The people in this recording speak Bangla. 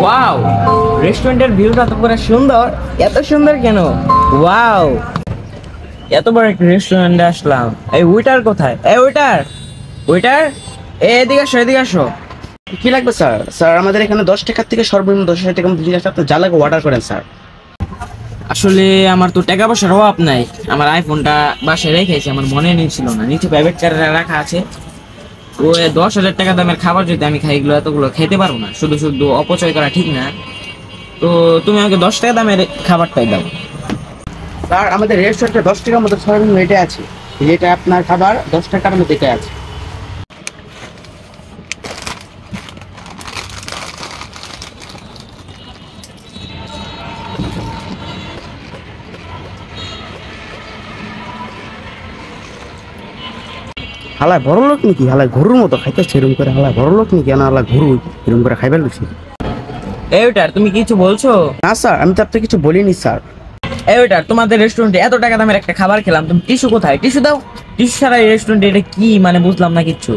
ওয়াও, রেস্টুরেন্টের ভিউটা তো পুরো সুন্দর। এত সুন্দর কেন? ওয়াও, এত বড় একটা রেস্টুরেন্টে আসলাম। এই ওয়েটার কোথায়? এই ওয়েটার, ওয়েটার, এদিকে আসো, এদিকে আসো। কি লাগবে স্যার? স্যার আমাদের এখানে 10 টাকার থেকে সর্বনিম্ন 10,000 টাকা মধ্যে জিনিস আপনি যা লাগে অর্ডার করেন স্যার। আসলে আমার তো টাকা পয়সার অভাব নাই। আমার আইফোনটা বাসায় রেখেছি, আমার মনে নেই ছিল না, নিচে প্রাইভেট কারে রাখা আছে। ও 10,000 টাকা দামের খাবার যদি আমি খাই, এগুলো এতগুলো খেতে পারবো না, শুধু শুধু অপচয় করা ঠিক না। তো তুমি আমাকে 10 টাকা দামের খাবারটাই দাও। স্যার আমাদের রেস্টুরেন্টে 10 টাকার মধ্যে সর্বনিম্ন এটা আছে, যেটা আপনার খাবার 10 টাকার মধ্যে এটা আছে। হালায় বড় লোক নাকি? হালায় গরুর মতো খাইতে সেরম করে। হালায় বড় লোক নাকি? না হালায় গরু এরকম করে খাইবার লুছি। এই ওয়েটার, তুমি কিছু বলছো? না স্যার, আমি তো আপনাকে কিছু বলিনি স্যার। এই ওয়েটার, তোমাদের রেস্টুরেন্টে এত টাকা দামের একটা খাবার খেলাম, তুমি টিস্যু কোথায়? টিস্যু দাও। টিস্যু ছাড়া এই রেস্টুরেন্টে এটা কি মানে বুঝলাম না কিচ্ছু।